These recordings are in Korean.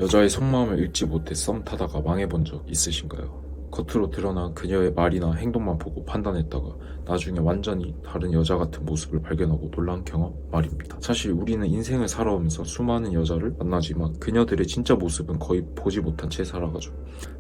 여자의 속마음을 읽지 못해 썸 타다가 망해본 적 있으신가요? 겉으로 드러난 그녀의 말이나 행동만 보고 판단했다가 나중에 완전히 다른 여자 같은 모습을 발견하고 놀란 경험 말입니다. 사실 우리는 인생을 살아오면서 수많은 여자를 만나지만 그녀들의 진짜 모습은 거의 보지 못한 채 살아가죠.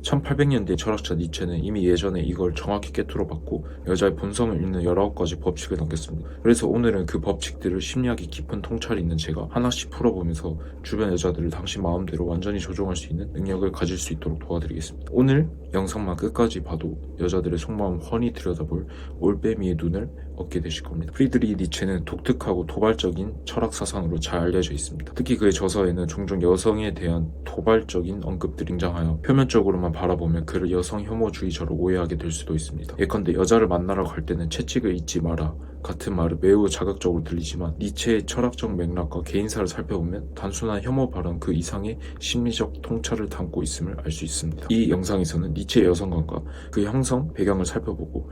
1800년대 철학자 니체는 이미 예전에 이걸 정확히 꿰뚫어봤고 여자의 본성을 읽는 19가지 법칙을 남겼습니다. 그래서 오늘은 그 법칙들을 심리학이 깊은 통찰이 있는 제가 하나씩 풀어보면서 주변 여자들을 당신 마음대로 완전히 조종할 수 있는 능력을 가질 수 있도록 도와드리겠습니다. 오늘 영상만 끝까지 봐도 여자들의 속마음을 훤히 들여다볼 올빼미의 눈을 얻게 되실 겁니다. 프리드리히 니체는 독특하고 도발적인 철학 사상으로 잘 알려져 있습니다. 특히 그의 저서에는 종종 여성에 대한 도발적인 언급들이 등장하여 표면적으로만 바라보면 그를 여성 혐오주의자로 오해하게 될 수도 있습니다. 예컨대 여자를 만나러 갈 때는 채찍을 잊지 마라 같은 말은 매우 자극적으로 들리지만 니체의 철학적 맥락과 개인사를 살펴보면 단순한 혐오 발언 그 이상의 심리적 통찰을 담고 있음을 알 수 있습니다. 이 영상에서는 니체의 여성관과 그 형성 배경을 살펴보고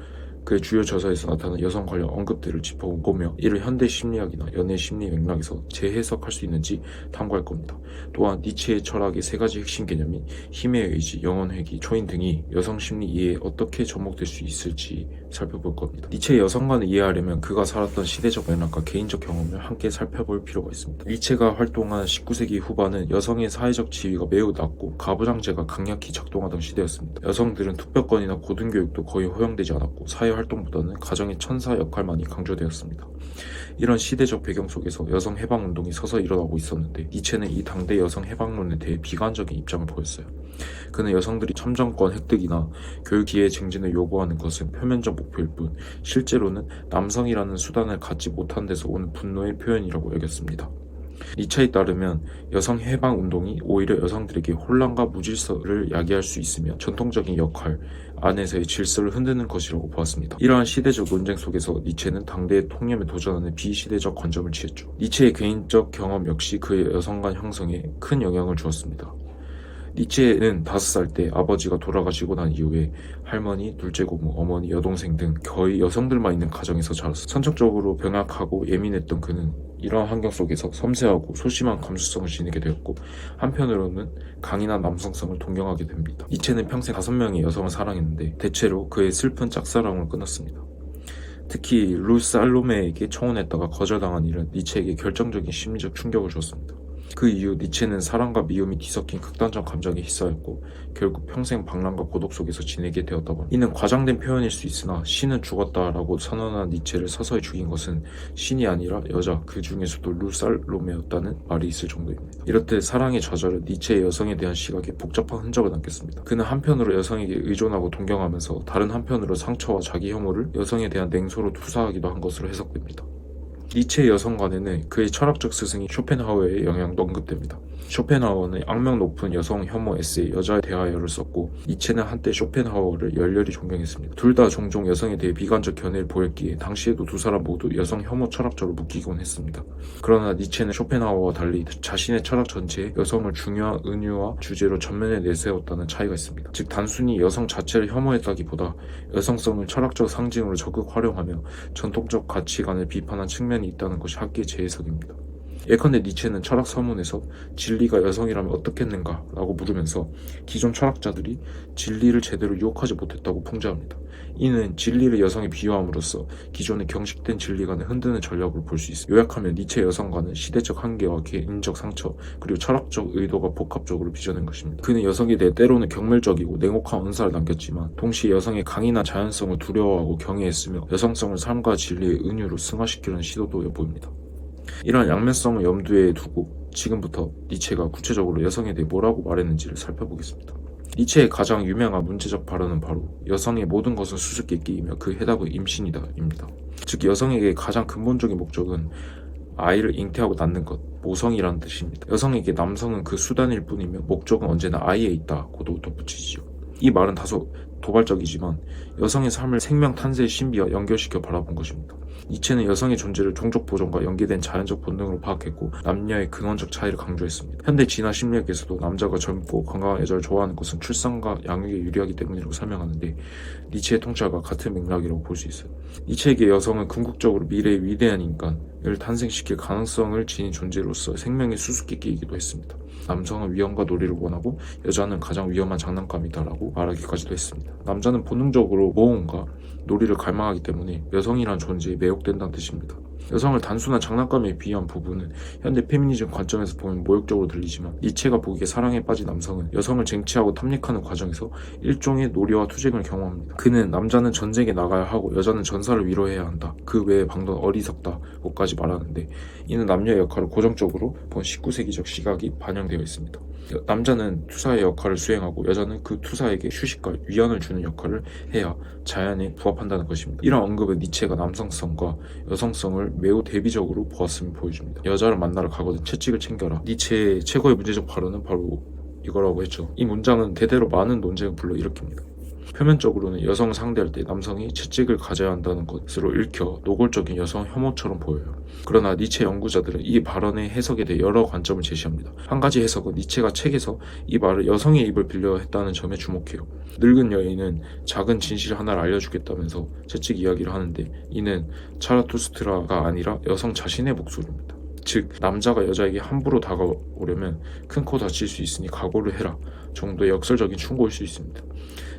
그의 주요 저서에서 나타난 여성 관련 언급들을 짚어보며 이를 현대 심리학이나 연애 심리 맥락에서 재해석할 수 있는지 탐구할 겁니다. 또한 니체의 철학의 세 가지 핵심 개념인 힘의 의지, 영혼 회귀, 초인 등이 여성 심리 이해에 어떻게 접목될 수 있을지 살펴볼 겁니다. 니체의 여성관을 이해하려면 그가 살았던 시대적 맥락과 개인적 경험을 함께 살펴볼 필요가 있습니다. 니체가 활동한 19세기 후반은 여성의 사회적 지위가 매우 낮고 가부장제가 강력히 작동하던 시대였습니다. 여성들은 투표권이나 고등교육도 거의 허용되지 않았고 사회 활동보다는 가정의 천사 역할만이 강조되었습니다. 이런 시대적 배경 속에서 여성 해방 운동이 서서히 일어나고 있었는데 니체는 이 당대 여성 해방론에 대해 비관적인 입장을 보였어요. 그는 여성들이 참정권 획득이나 교육 기회 증진을 요구하는 것은 표면적 목표일 뿐 실제로는 남성이라는 수단을 갖지 못한 데서 오는 분노의 표현이라고 여겼습니다. 니체에 따르면 여성 해방 운동이 오히려 여성들에게 혼란과 무질서를 야기할 수 있으며 전통적인 역할 안에서의 질서를 흔드는 것이라고 보았습니다. 이러한 시대적 논쟁 속에서 니체는 당대의 통념에 도전하는 비시대적 관점을 취했죠. 니체의 개인적 경험 역시 그의 여성관 형성에 큰 영향을 주었습니다. 니체는 5살 때 아버지가 돌아가시고 난 이후에 할머니, 둘째 고모, 어머니, 여동생 등 거의 여성들만 있는 가정에서 자랐습니다. 선천적으로 병약하고 예민했던 그는 이러한 환경 속에서 섬세하고 소심한 감수성을 지니게 되었고 한편으로는 강인한 남성성을 동경하게 됩니다. 니체는 평생 5명의 여성을 사랑했는데 대체로 그의 슬픈 짝사랑을 끊었습니다. 특히 루 살로메에게 청혼했다가 거절당한 일은 니체에게 결정적인 심리적 충격을 줬습니다. 그 이후 니체는 사랑과 미움이 뒤섞인 극단적 감정에 휩싸였고 결국 평생 방랑과 고독 속에서 지내게 되었다고 합니다. 이는 과장된 표현일 수 있으나 신은 죽었다라고 선언한 니체를 서서히 죽인 것은 신이 아니라 여자, 그 중에서도 루살로메였다는 말이 있을 정도입니다. 이렇듯 사랑의 좌절은 니체의 여성에 대한 시각에 복잡한 흔적을 남겼습니다. 그는 한편으로 여성에게 의존하고 동경하면서 다른 한편으로 상처와 자기 혐오를 여성에 대한 냉소로 투사하기도 한 것으로 해석됩니다. 니체의 여성관에는 그의 철학적 스승인 쇼펜하우어의 영향도 언급됩니다. 쇼펜하우어는 악명 높은 여성 혐오 에세이 여자에 대하여를 썼고 니체는 한때 쇼펜하우어를 열렬히 존경했습니다. 둘 다 종종 여성에 대해 비관적 견해를 보였기에 당시에도 두 사람 모두 여성 혐오 철학자로 묶이곤 했습니다. 그러나 니체는 쇼펜하우어와 달리 자신의 철학 전체에 여성을 중요한 은유와 주제로 전면에 내세웠다는 차이가 있습니다. 즉 단순히 여성 자체를 혐오했다기보다 여성성을 철학적 상징으로 적극 활용하며 전통적 가치관을 비판한 측면이 있다는 것이 학계의 재해석입니다. 예컨대 니체는 철학 서문에서 진리가 여성이라면 어떻겠는가 라고 물으면서 기존 철학자들이 진리를 제대로 유혹하지 못했다고 풍자합니다. 이는 진리를 여성에 비유함으로써 기존의 경식된 진리관을 흔드는 전략으로 볼 수 있습니다. 요약하면 니체의 여성관은 시대적 한계와 개인적 상처 그리고 철학적 의도가 복합적으로 빚어낸 것입니다. 그는 여성에 대해 때로는 경멸적이고 냉혹한 언사를 남겼지만 동시에 여성의 강인한 자연성을 두려워하고 경외했으며 여성성을 삶과 진리의 은유로 승화시키려는 시도도 엿보입니다. 이러한 양면성을 염두에 두고 지금부터 니체가 구체적으로 여성에 대해 뭐라고 말했는지를 살펴보겠습니다. 니체의 가장 유명한 문제적 발언은 바로 여성의 모든 것은 수수께끼이며 그 해답은 임신이다 입니다. 즉 여성에게 가장 근본적인 목적은 아이를 잉태하고 낳는 것, 모성이라는 뜻입니다. 여성에게 남성은 그 수단일 뿐이며 목적은 언제나 아이에 있다고도 덧붙이지요. 이 말은 다소 도발적이지만 여성의 삶을 생명 탄생의 신비와 연결시켜 바라본 것입니다. 니체는 여성의 존재를 종족 보존과 연계된 자연적 본능으로 파악했고 남녀의 근원적 차이를 강조했습니다. 현대 진화 심리학에서도 남자가 젊고 건강한 여자를 좋아하는 것은 출산과 양육에 유리하기 때문이라고 설명하는데 니체의 통찰과 같은 맥락이라고 볼 수 있어요. 니체에게 여성은 궁극적으로 미래의 위대한 인간을 탄생시킬 가능성을 지닌 존재로서 생명의 수수께끼이기도 했습니다. 남성은 위험과 놀이를 원하고 여자는 가장 위험한 장난감이다라고 말하기까지도 했습니다. 남자는 본능적으로 모험과 놀이를 갈망하기 때문에 여성이란 존재에 매혹된다는 뜻입니다. 여성을 단순한 장난감에 비유한 부분은 현대 페미니즘 관점에서 보면 모욕적으로 들리지만 니체가 보기에 사랑에 빠진 남성은 여성을 쟁취하고 탐닉하는 과정에서 일종의 놀이와 투쟁을 경험합니다. 그는 남자는 전쟁에 나가야 하고 여자는 전사를 위로해야 한다. 그 외의 방도는 어리석다고까지 말하는데 이는 남녀의 역할을 고정적으로 본 19세기적 시각이 반영되어 있습니다. 남자는 투사의 역할을 수행하고 여자는 그 투사에게 휴식과 위안을 주는 역할을 해야 자연에 부합한다는 것입니다. 이런 언급은 니체가 남성성과 여성성을 매우 대비적으로 보았음을 보여줍니다. 여자를 만나러 가거든 채찍을 챙겨라. 니체의 최고의 문제적 발언은 바로 이거라고 했죠. 이 문장은 대대로 많은 논쟁을 불러일으킵니다. 표면적으로는 여성을 상대할 때 남성이 채찍을 가져야 한다는 것으로 읽혀 노골적인 여성 혐오처럼 보여요. 그러나 니체 연구자들은 이 발언의 해석에 대해 여러 관점을 제시합니다. 한 가지 해석은 니체가 책에서 이 말을 여성의 입을 빌려 했다는 점에 주목해요. 늙은 여인은 작은 진실 하나를 알려주겠다면서 채찍 이야기를 하는데 이는 차라투스트라가 아니라 여성 자신의 목소리입니다. 즉 남자가 여자에게 함부로 다가오려면 큰 코 다칠 수 있으니 각오를 해라 정도의 역설적인 충고일 수 있습니다.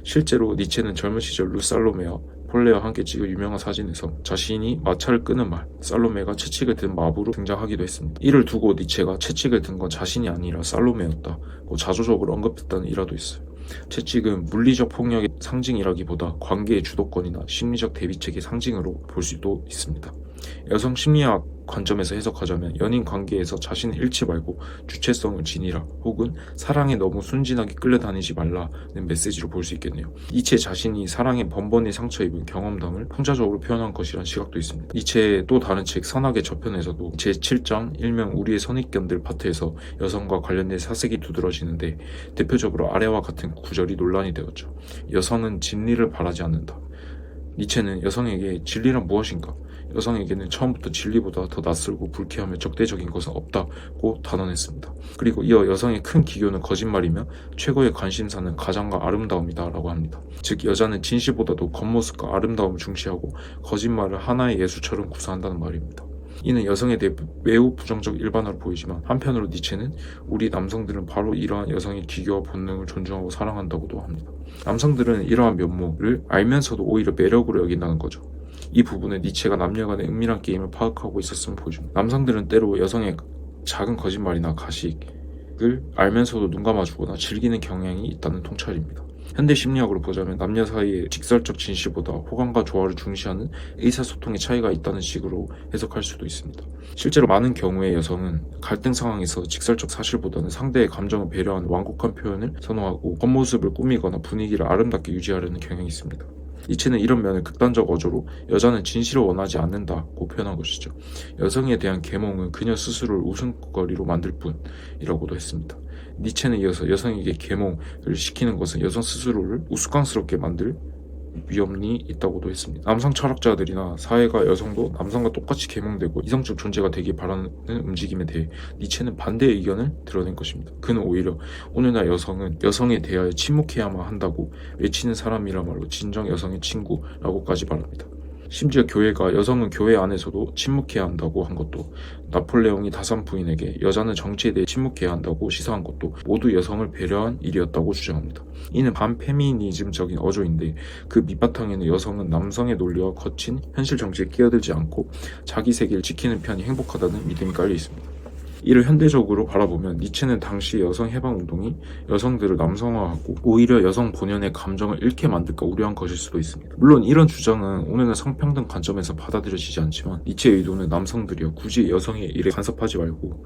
실제로 니체는 젊은 시절 루살로메와 폴레와 함께 찍은 유명한 사진에서 자신이 마차를 끄는 말 살로메가 채찍을 든 마부로 등장하기도 했습니다. 이를 두고 니체가 채찍을 든 건 자신이 아니라 살로메였다고 자조적으로 언급했다는 일화도 있어요. 채찍은 물리적 폭력의 상징이라기보다 관계의 주도권이나 심리적 대비책의 상징으로 볼 수도 있습니다. 여성 심리학 관점에서 해석하자면 연인 관계에서 자신을 잃지 말고 주체성을 지니라 혹은 사랑에 너무 순진하게 끌려다니지 말라는 메시지로 볼 수 있겠네요. 니체 자신이 사랑에 번번이 상처 입은 경험담을 풍자적으로 표현한 것이란 시각도 있습니다. 니체의 또 다른 책 선악의 저편에서도 제7장 일명 우리의 선입견들 파트에서 여성과 관련된 사색이 두드러지는데 대표적으로 아래와 같은 구절이 논란이 되었죠. 여성은 진리를 바라지 않는다. 니체는 여성에게 진리란 무엇인가? 여성에게는 처음부터 진리보다 더 낯설고 불쾌하며 적대적인 것은 없다고 단언했습니다. 그리고 이어 여성의 큰 기교는 거짓말이며 최고의 관심사는 가장과 아름다움이다 라고 합니다. 즉 여자는 진실보다도 겉모습과 아름다움을 중시하고 거짓말을 하나의 예술처럼 구사한다는 말입니다. 이는 여성에 대해 매우 부정적 일반화로 보이지만 한편으로 니체는 우리 남성들은 바로 이러한 여성의 기교와 본능을 존중하고 사랑한다고도 합니다. 남성들은 이러한 면모를 알면서도 오히려 매력으로 여긴다는 거죠. 이 부분은 니체가 남녀 간의 은밀한 게임을 파악하고 있었음을 보여줍니다. 남성들은 때로 여성의 작은 거짓말이나 가식을 알면서도 눈 감아주거나 즐기는 경향이 있다는 통찰입니다. 현대 심리학으로 보자면 남녀 사이의 직설적 진실보다 호감과 조화를 중시하는 의사소통의 차이가 있다는 식으로 해석할 수도 있습니다. 실제로 많은 경우에 여성은 갈등 상황에서 직설적 사실보다는 상대의 감정을 배려하는 완곡한 표현을 선호하고 겉모습을 꾸미거나 분위기를 아름답게 유지하려는 경향이 있습니다. 니체는 이런 면을 극단적 어조로 여자는 진실을 원하지 않는다고 표현한 것이죠. 여성에 대한 계몽은 그녀 스스로를 웃음거리로 만들 뿐이라고도 했습니다. 니체는 이어서 여성에게 계몽을 시키는 것은 여성 스스로를 우스꽝스럽게 만들 위험이 있다고도 했습니다. 남성 철학자들이나 사회가 여성도 남성과 똑같이 계몽되고 이성적 존재가 되길 바라는 움직임에 대해 니체는 반대의 의견을 드러낸 것입니다. 그는 오히려 오늘날 여성은 여성에 대하여 침묵해야만 한다고 외치는 사람이라말로 진정 여성의 친구라고까지 말합니다. 심지어 교회가 여성은 교회 안에서도 침묵해야 한다고 한 것도, 나폴레옹이 다산 부인에게 여자는 정치에 대해 침묵해야 한다고 시사한 것도 모두 여성을 배려한 일이었다고 주장합니다. 이는 반페미니즘적인 어조인데 그 밑바탕에는 여성은 남성의 논리와 거친 현실 정치에 끼어들지 않고 자기 세계를 지키는 편이 행복하다는 믿음이 깔려 있습니다. 이를 현대적으로 바라보면 니체는 당시 여성 해방운동이 여성들을 남성화하고 오히려 여성 본연의 감정을 잃게 만들까 우려한 것일 수도 있습니다. 물론 이런 주장은 오늘날 성평등 관점에서 받아들여지지 않지만 니체의 의도는 남성들이여 굳이 여성의 일에 간섭하지 말고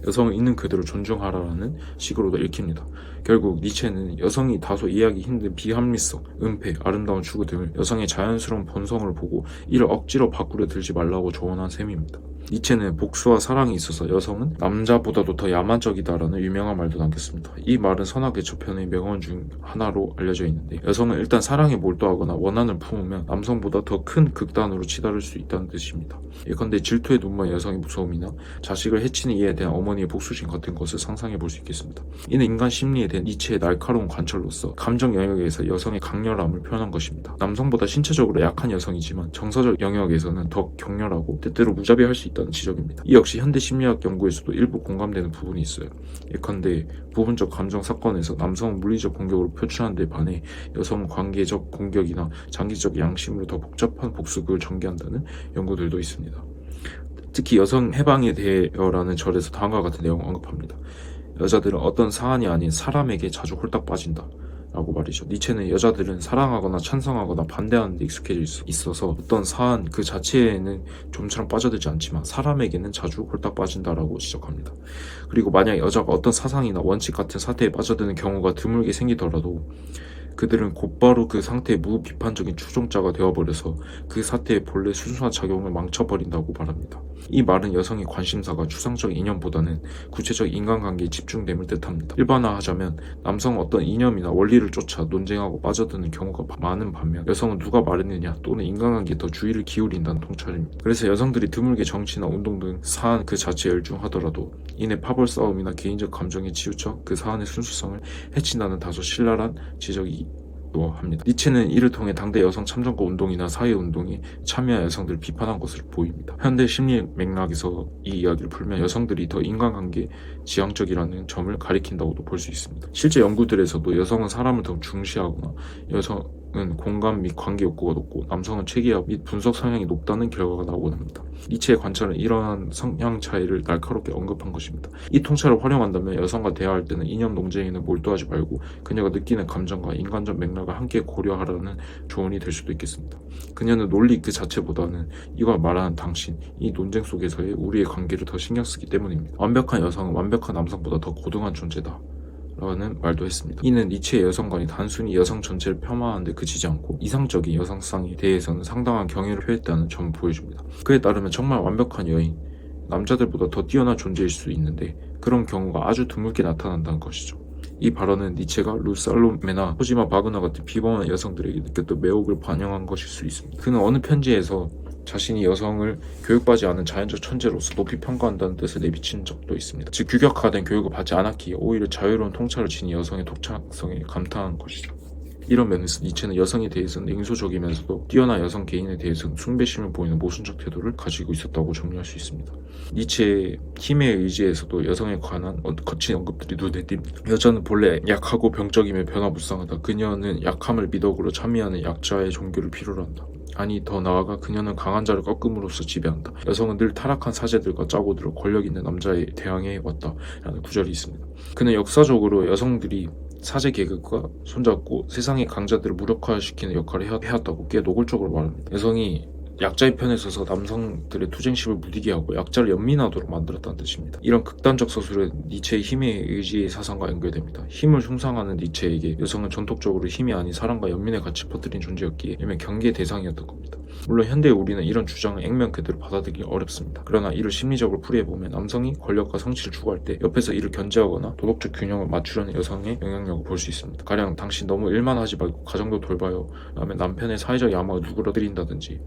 여성을 있는 그대로 존중하라는 식으로도 읽힙니다. 결국 니체는 여성이 다소 이해하기 힘든 비합리성, 은폐, 아름다운 추구 등을 여성의 자연스러운 본성을 보고 이를 억지로 바꾸려 들지 말라고 조언한 셈입니다. 니체는 복수와 사랑에 있어서 여성은 남자보다도 더 야만적이다라는 유명한 말도 남겼습니다. 이 말은 선악의 저편의 명언 중 하나로 알려져 있는데, 여성은 일단 사랑에 몰두하거나 원한을 품으면 남성보다 더 큰 극단으로 치달을 수 있다는 뜻입니다. 예컨대 질투에 눈먼 여성의 무서움이나 자식을 해치는 이에 대한 어머니의 복수심 같은 것을 상상해 볼 수 있겠습니다. 이는 인간 심리에 대한 니체의 날카로운 관찰로서 감정 영역에서 여성의 강렬함을 표현한 것입니다. 남성보다 신체적으로 약한 여성이지만 정서적 영역에서는 더 격렬하고 때때로 무자비할 수 있다는 지적입니다. 이 역시 현대 심리학 연구에서도 일부 공감되는 부분이 있어요. 예컨대 부분적 감정 사건에서 남성은 물리적 공격으로 표출하는 데 반해 여성은 관계적 공격이나 장기적 양심으로 더 복잡한 복수극을 전개한다는 연구들도 있습니다. 특히 여성 해방에 대해라는 절에서 다음과 같은 내용을 언급합니다. 여자들은 어떤 사안이 아닌 사람에게 자주 홀딱 빠진다 라고 말이죠. 니체는 여자들은 사랑하거나 찬성하거나 반대하는 데 익숙해져 있어서 어떤 사안 그 자체에는 좀처럼 빠져들지 않지만 사람에게는 자주 홀딱 빠진다라고 지적합니다. 그리고 만약 여자가 어떤 사상이나 원칙 같은 사태에 빠져드는 경우가 드물게 생기더라도 그들은 곧바로 그 상태의 무비판적인 추종자가 되어버려서 그 사태의 본래 순수한 작용을 망쳐버린다고 말합니다. 이 말은 여성의 관심사가 추상적 이념보다는 구체적 인간관계에 집중됨을 뜻합니다. 일반화하자면 남성은 어떤 이념이나 원리를 쫓아 논쟁하고 빠져드는 경우가 많은 반면 여성은 누가 말했느냐 또는 인간관계에 더 주의를 기울인다는 통찰입니다. 그래서 여성들이 드물게 정치나 운동 등 사안 그 자체에 열중하더라도 이내 파벌 싸움이나 개인적 감정에 치우쳐 그 사안의 순수성을 해친다는 다소 신랄한 지적이 합니다. 니체는 이를 통해 당대 여성 참정권 운동이나 사회운동에 참여한 여성들을 비판한 것으로 보입니다. 현대 심리 맥락에서 이 이야기를 풀면 여성들이 더 인간관계 지향적이라는 점을 가리킨다고도 볼 수 있습니다. 실제 연구들에서도 여성은 사람을 더 중시하거나 여성은 공감 및 관계 욕구가 높고 남성은 체계화 및 분석 성향이 높다는 결과가 나오곤 합니다. 니체의 관찰은 이러한 성향 차이를 날카롭게 언급한 것입니다. 이 통찰을 활용한다면 여성과 대화할 때는 이념 논쟁에는 몰두하지 말고 그녀가 느끼는 감정과 인간적 맥락을 함께 고려하라는 조언이 될 수도 있겠습니다. 그녀는 논리 그 자체보다는 이걸 말하는 당신, 이 논쟁 속에서의 우리의 관계를 더 신경 쓰기 때문입니다. 완벽한 여성은 완벽한 남성보다 더 고등한 존재다 라는 말도 했습니다. 이는 니체의 여성관이 단순히 여성 전체를 폄하하는 데 그치지 않고 이상적인 여성상에 대해서는 상당한 경애를 표했다는 점을 보여줍니다. 그에 따르면 정말 완벽한 여인, 남자들보다 더 뛰어난 존재일 수 있는데 그런 경우가 아주 드물게 나타난다는 것이죠. 이 발언은 니체가 루살로메나 코지마 바그너 같은 비범한 여성들에게 느꼈던 매혹을 반영한 것일 수 있습니다. 그는 어느 편지에서 자신이 여성을 교육받지 않은 자연적 천재로서 높이 평가한다는 뜻을 내비친 적도 있습니다. 즉 규격화된 교육을 받지 않았기에 오히려 자유로운 통찰을 지닌 여성의 독창성에 감탄한 것이죠. 이런 면에서 니체는 여성에 대해서는 냉소적이면서도 뛰어난 여성 개인에 대해서는 숭배심을 보이는 모순적 태도를 가지고 있었다고 정리할 수 있습니다. 니체의 힘의 의지에서도 여성에 관한 거친 언급들이 눈에 띕니다. 여자는 본래 약하고 병적이며 변화무쌍하다. 그녀는 약함을 미덕으로 참여하는 약자의 종교를 필요로 한다. 아니 더 나아가 그녀는 강한 자를 꺾음으로써 지배한다. 여성은 늘 타락한 사제들과 짜고 들어 권력 있는 남자에 대항해 왔다 라는 구절이 있습니다. 그는 역사적으로 여성들이 사제 계급과 손잡고 세상의 강자들을 무력화시키는 역할을 해왔다고 꽤 노골적으로 말합니다. 여성이 약자의 편에 서서 남성들의 투쟁심을 무디게 하고 약자를 연민하도록 만들었다는 뜻입니다. 이런 극단적 서술은 니체의 힘의 의지의 사상과 연결됩니다. 힘을 흉상하는 니체에게 여성은 전통적으로 힘이 아닌 사랑과 연민의 가치를 퍼뜨린 존재였기에 일명 경계의 대상이었던 겁니다. 물론 현대의 우리는 이런 주장을 액면 그대로 받아들이기 어렵습니다. 그러나 이를 심리적으로 풀이해보면 남성이 권력과 성취를 추구할 때 옆에서 이를 견제하거나 도덕적 균형을 맞추려는 여성의 영향력을 볼 수 있습니다. 가령 당신 너무 일만 하지 말고 가정도 돌봐요 라며 남편의 사회적 야망을 누그러뜨린다든지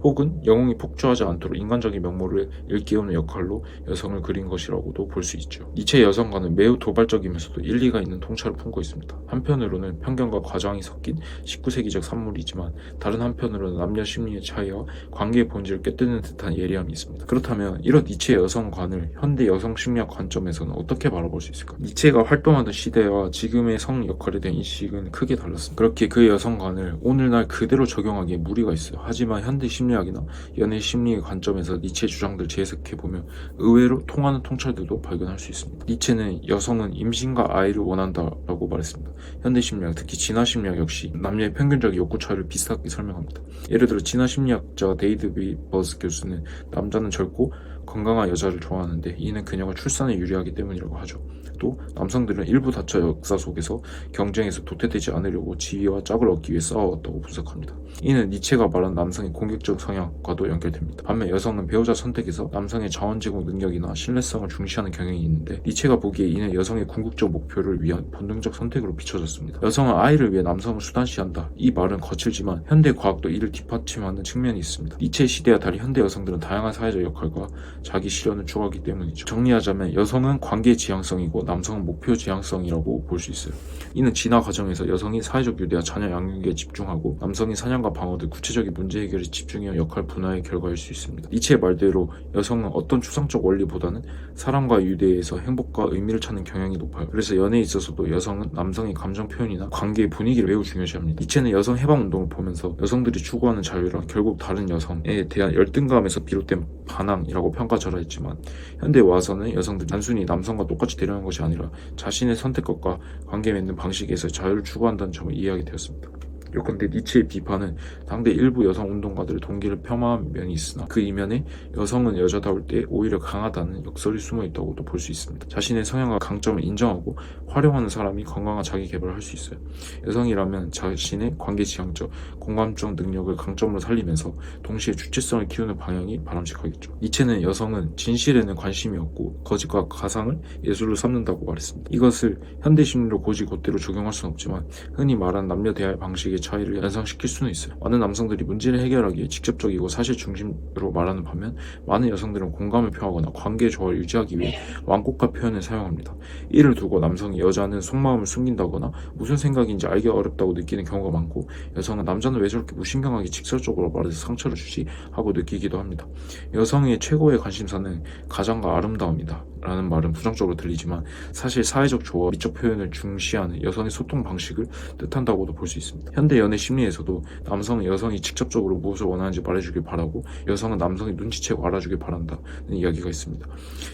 혹은 영웅이 폭주하지 않도록 인간적인 면모를 일깨우는 역할로 여성을 그린 것이라고도 볼 수 있죠. 니체의 여성관은 매우 도발적이면서도 일리가 있는 통찰을 품고 있습니다. 한편으로는 편견과 과장이 섞인 19세기적 산물이지만 다른 한편으로는 남녀 심리의 차이와 관계의 본질을 꿰뚫는 듯한 예리함이 있습니다. 그렇다면 이런 니체의 여성관을 현대 여성 심리학 관점에서는 어떻게 바라볼 수 있을까요? 니체가 활동하던 시대와 지금의 성 역할에 대한 인식은 크게 달랐습니다. 그렇게 그의 여성관을 오늘날 그대로 적용하기에 무리가 있어요. 하지만 현대 심리학이나 연애 심리의 관점에서 니체의 주장들을 재해석해보면 의외로 통하는 통찰들도 발견할 수 있습니다. 니체는 여성은 임신과 아이를 원한다라고 말했습니다. 현대 심리학, 특히 진화 심리학 역시 남녀의 평균적 욕구 차이를 비슷하게 설명합니다. 예를 들어 진화 심리학자 데이드 B. 버스 교수는 남자는 젊고 건강한 여자를 좋아하는데 이는 그녀가 출산에 유리하기 때문이라고 하죠. 또 남성들은 일부 다처 역사 속에서 경쟁에서 도태되지 않으려고 지위와 짝을 얻기 위해 싸워왔다고 분석합니다. 이는 니체가 말한 남성의 공격적 성향과도 연결됩니다. 반면 여성은 배우자 선택에서 남성의 자원 제공 능력이나 신뢰성을 중시하는 경향이 있는데 니체가 보기에 이는 여성의 궁극적 목표를 위한 본능적 선택으로 비춰졌습니다. 여성은 아이를 위해 남성을 수단시한다. 이 말은 거칠지만 현대 과학도 이를 뒷받침하는 측면이 있습니다. 니체 시대와 달리 현대 여성들은 다양한 사회적 역할과 자기 실현을 추구하기 때문이죠. 정리하자면 여성은 관계 지향성이고 남성은 목표 지향성이라고 볼 수 있어요. 이는 진화 과정에서 여성이 사회적 유대와 자녀 양육에 집중하고 남성이 사냥과 방어 등 구체적인 문제 해결에 집중해야 역할 분화의 결과일 수 있습니다. 니체의 말대로 여성은 어떤 추상적 원리보다는 사랑과 유대에서 행복과 의미를 찾는 경향이 높아요. 그래서 연애에 있어서도 여성은 남성의 감정 표현이나 관계의 분위기를 매우 중요시합니다. 니체는 여성 해방 운동을 보면서 여성들이 추구하는 자유란 결국 다른 여성에 대한 열등감에서 비롯된 반항이라고 평가절하했지만 현대에 와서는 여성들이 단순히 남성과 똑같이 대려하는 것이 아니라 자신의 선택권과 관계 맺는 방식에서 자유를 추구한다는 점을 이해하게 되었습니다. 요컨대 니체의 비판은 당대 일부 여성 운동가들의 동기를 폄하한 면이 있으나 그 이면에 여성은 여자다울 때 오히려 강하다는 역설이 숨어 있다고도 볼 수 있습니다. 자신의 성향과 강점을 인정하고 활용하는 사람이 건강한 자기 개발을 할 수 있어요. 여성이라면 자신의 관계 지향적, 공감적 능력을 강점으로 살리면서 동시에 주체성을 키우는 방향이 바람직하겠죠. 니체는 여성은 진실에는 관심이 없고 거짓과 가상을 예술로 삼는다고 말했습니다. 이것을 현대 심리로 곧이곧대로 적용할 수는 없지만 흔히 말하는 남녀 대화의 방식의 차이를 연상시킬 수는 있어요. 많은 남성들이 문제를 해결하기에 직접적이고 사실 중심으로 말하는 반면 많은 여성들은 공감을 표하거나 관계 조화를 유지하기 위해 완곡한 표현을 사용합니다. 이를 두고 남성이 여자는 속마음을 숨긴다거나 무슨 생각인지 알기 어렵다고 느끼는 경우가 많고 여성은 남자는 왜 저렇게 무신경하게 직설적으로 말해서 상처를 주지 하고 느끼기도 합니다. 여성의 최고의 관심사는 가장과 아름다움이다 라는 말은 부정적으로 들리지만 사실 사회적 조화, 미적 표현을 중시하는 여성의 소통 방식을 뜻한다고도 볼 수 있습니다. 현대 연애 심리에서도 남성은 여성이 직접적으로 무엇을 원하는지 말해주길 바라고 여성은 남성이 눈치채고 알아주길 바란다는 이야기가 있습니다.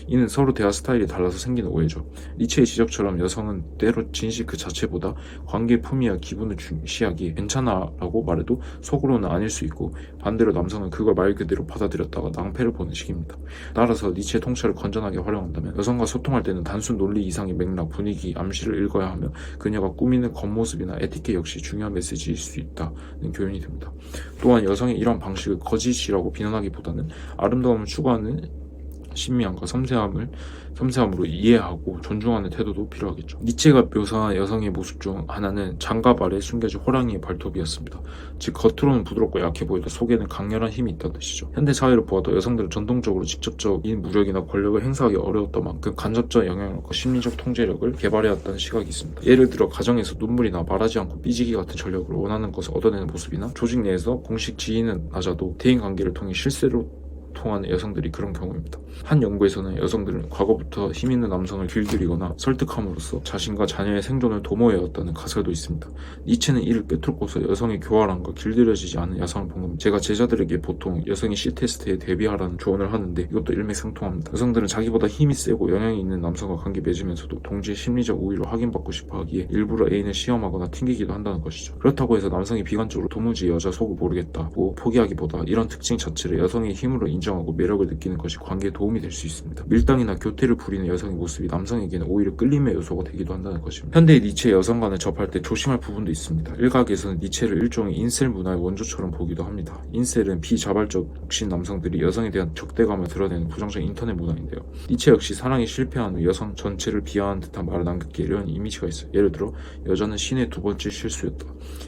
이는 서로 대화 스타일이 달라서 생기는 오해죠. 니체의 지적처럼 여성은 때로 진실 그 자체보다 관계의 품위와 기분을 중시하기에 괜찮아 라고 말해도 속으로는 아닐 수 있고 반대로 남성은 그걸 말 그대로 받아들였다가 낭패를 보는 식입니다. 따라서 니체의 통찰을 건전하게 활용한다면 여성과 소통할 때는 단순 논리 이상의 맥락, 분위기, 암시를 읽어야 하며 그녀가 꾸미는 겉모습이나 에티켓 역시 중요한 메시지일 수 있다는 교훈이 됩니다. 또한 여성의 이러한 방식을 거짓이라고 비난하기보다는 아름다움을 추구하는 신미함과 섬세함으로 이해하고 존중하는 태도도 필요하겠죠. 니체가 묘사한 여성의 모습 중 하나는 장갑 아래 숨겨진 호랑이의 발톱이었습니다. 즉 겉으로는 부드럽고 약해 보여도 속에는 강렬한 힘이 있다는 뜻이죠. 현대 사회를 보아도 여성들은 전통적으로 직접적인 무력이나 권력을 행사하기 어려웠던 만큼 간접적 영향력과 심리적 통제력을 개발해왔다는 시각이 있습니다. 예를 들어 가정에서 눈물이 나 말하지 않고 삐지기 같은 전력을 원하는 것을 얻어내는 모습이나 조직 내에서 공식 지위는 낮아도 대인관계를 통해 실세로 통하는 여성들이 그런 경우입니다. 한 연구에서는 여성들은 과거부터 힘있는 남성을 길들이거나 설득함으로써 자신과 자녀의 생존을 도모해왔다는 가설도 있습니다. 니체는 이를 꿰뚫고서 여성의 교활함과 길들여지지 않은 야성을 본 겁니다. 제가 제자들에게 보통 여성의 C테스트에 대비하라는 조언을 하는데 이것도 일맥상통합니다. 여성들은 자기보다 힘이 세고 영향이 있는 남성과 관계 맺으면서도 동시에 심리적 우위를 확인받고 싶어하기에 일부러 애인을 시험하거나 튕기기도 한다는 것이죠. 그렇다고 해서 남성이 비관적으로 도무지 여자 속을 모르겠다고 포기하기보다 이런 특징 자체를 여성의 힘으로 인정하고 매력을 느끼는 것이 관계에 도움이 될 수 있습니다. 밀당이나 교태를 부리는 여성의 모습이 남성에게는 오히려 끌림의 요소가 되기도 한다는 것입니다. 현대의 니체의 여성관을 접할 때 조심할 부분도 있습니다. 일각에서는 니체를 일종의 인셀 문화의 원조처럼 보기도 합니다. 인셀은 비자발적 독신 남성들이 여성에 대한 적대감을 드러내는 부정적인 인터넷 문화인데요. 니체 역시 사랑에 실패한 후 여성 전체를 비하하는 듯한 말을 남겼기에 이런 이미지가 있어요. 예를 들어 여자는 신의 두 번째 실수였다.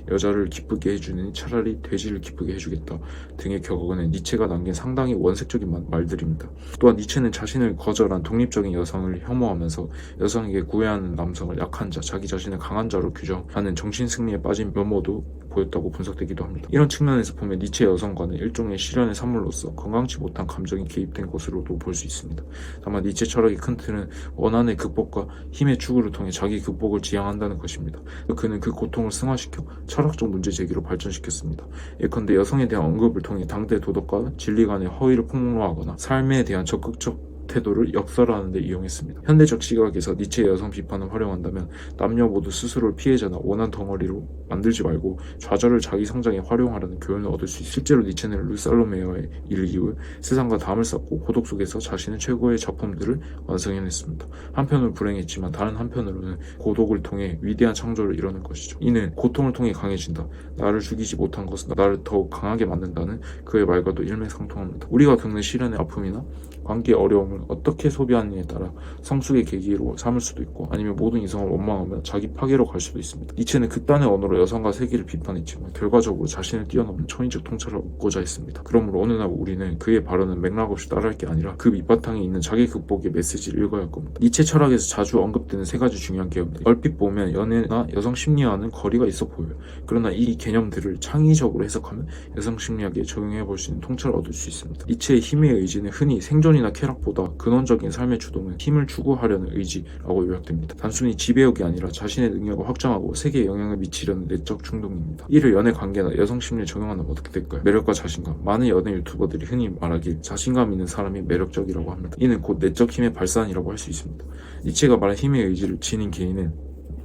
여자를 기쁘게 해주니 차라리 돼지를 기쁘게 해주겠다 등의 격언은 니체가 남긴 상당히 원색적인 말들입니다. 또한 니체는 자신을 거절한 독립적인 여성을 혐오하면서 여성에게 구애하는 남성을 약한 자, 자기 자신을 강한 자로 규정하는 정신승리에 빠진 면모도 보였다고 분석되기도 합니다. 이런 측면에서 보면 니체의 여성관은 일종의 실현의 산물로서 건강치 못한 감정이 개입된 것으로도 볼 수 있습니다. 다만 니체 철학의 큰 틀은 원한의 극복과 힘의 추구를 통해 자기 극복을 지향한다는 것입니다. 그는 그 고통을 승화시켜 철학적 문제 제기로 발전시켰습니다. 예컨대 여성에 대한 언급을 통해 당대 도덕과 진리 간의 허위를 폭로하거나 삶에 대한 적극적 태도를 역설하는 데 이용했습니다. 현대적 시각에서 니체의 여성 비판을 활용한다면 남녀 모두 스스로를 피해자나 원한 덩어리로 만들지 말고 좌절을 자기 성장에 활용하라는 교훈을 얻을 수 있습니다. 실제로 니체는 루살로메어의 일 이후 세상과 담을 쌓고 고독 속에서 자신의 최고의 작품들을 완성해냈습니다. 한편으로 불행했지만 다른 한편으로는 고독을 통해 위대한 창조를 이뤄낼 것이죠. 이는 고통을 통해 강해진다. 나를 죽이지 못한 것은 나를 더욱 강하게 만든다는 그의 말과도 일맥상통합니다. 우리가 겪는 시련의 아픔이나 관계의 어려움을 어떻게 소비하느냐에 따라 성숙의 계기로 삼을 수도 있고 아니면 모든 이성을 원망하며 자기 파괴로 갈 수도 있습니다. 니체는 극단의 언어로 여성과 세계를 비판했지만 결과적으로 자신을 뛰어넘는 천인적 통찰을 얻고자 했습니다. 그러므로 어느 날 우리는 그의 발언은 맥락 없이 따라할 게 아니라 그 밑바탕에 있는 자기 극복의 메시지를 읽어야 할 겁니다. 니체 철학에서 자주 언급되는 세 가지 중요한 개념들, 얼핏 보면 연애나 여성 심리와는 거리가 있어 보여요. 그러나 이 개념들을 창의적으로 해석하면 여성 심리학에 적용해 볼 수 있는 통찰을 얻을 수 있습니다. 니체의 힘의 의지는 흔히 생존이나 쾌락보다 근원적인 삶의 주동은 힘을 추구하려는 의지라고 요약됩니다. 단순히 지배욕이 아니라 자신의 능력을 확장하고 세계에 영향을 미치려는 내적 충동입니다. 이를 연애 관계나 여성 심리에 적용한다면 어떻게 될까요? 매력과 자신감. 많은 연애 유튜버들이 흔히 말하길 자신감 있는 사람이 매력적이라고 합니다. 이는 곧 내적 힘의 발산이라고 할 수 있습니다. 니체가 말한 힘의 의지를 지닌 개인은